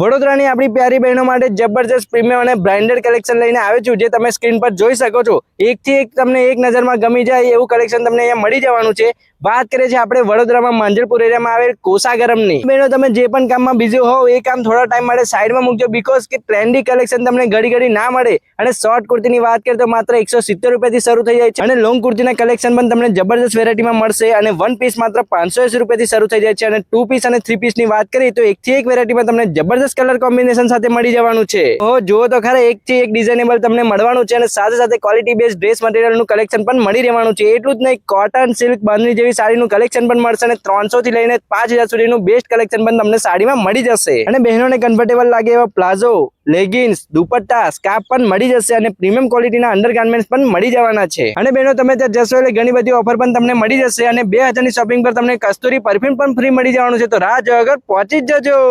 વડોદરાની આપણી પ્યારી બહેનો માટે જબરજસ્ત પ્રીમિયમ અને બ્રાન્ડેડ કલેક્શન લઈને આવ્યો છું, જે તમે સ્ક્રીન પર જોઈ શકો છો। એકથી એક તમને એક નજરમાં ગમી જાય એવું કલેક્શન તમને અહીંયા મળી જવાનું છે। વાત કરીએ છીએ આપણે વડોદરામાં માંજલપુર એરિયામાં આવેલ કોસાગરમની। બહેનો તમે જે પણ કામમાં બિઝી હોવ એ કામ થોડા ટાઈમ માટે સાઈડમાં મૂકજો, બીકોઝ કે ટ્રેન્ડી કલેક્શન તમને ઘડી ઘડી ના મળે। અને શોર્ટ કુર્તીની વાત કરીએ તો માત્ર 170 રૂપિયાથી શરૂ થઈ જાય છે અને લોંગ કુર્તીના કલેક્શન પણ તમને જબરજસ્ત વેરાયટીમાં મળશે અને વન પીસ માત્ર 580 રૂપિયાથી શરૂ થઈ જાય છે અને 2 પીસ અને 3 પીસની વાત કરીએ તો એકથી એક વેરાયટીમાં તમને જબરજસ્ત કલર કોમ્બિનેશન સાથે મળી જવાનું છે। જુઓ તો ખરા, એકથી એક ડિઝાઇનેબલ તમને મળવાનું છે અને સાથે સાથે ક્વોલિટી બેઝ ડ્રેસ મટીરિયલનું કલેક્શન પણ મળી રહેવાનું છે। એટલું જ નહીં, કોટન, સિલ્ક, બાંધણી જેવી સાડીનું કલેક્શન પણ મળશે અને 300 થી લઈને 5000 સુધીનું બેસ્ટ કલેક્શન પણ તમને સાડીમાં મળી જશે અને બહેનોને કમ્ફર્ટેબલ લાગે એવા પ્લાઝો, લેગિન્સ, દુપટ્ટા, સ્કાર્ફ પણ મળી જશે અને પ્રીમિયમ ક્વોલિટીના અંડરગાર્મેન્ટ્સ પણ મળી જવાના છે। અને બહેનો તમે ત્યાં જશો એટલે ઘણી બધી ઓફર પણ તમને મળી જશે અને 2000 ની શોપિંગ પર તમને કસ્તુરી પરફ્યુમ પણ ફ્રી મળી જવાનું છે। તો રાહ જો આગળ પહોંચી જ જજો।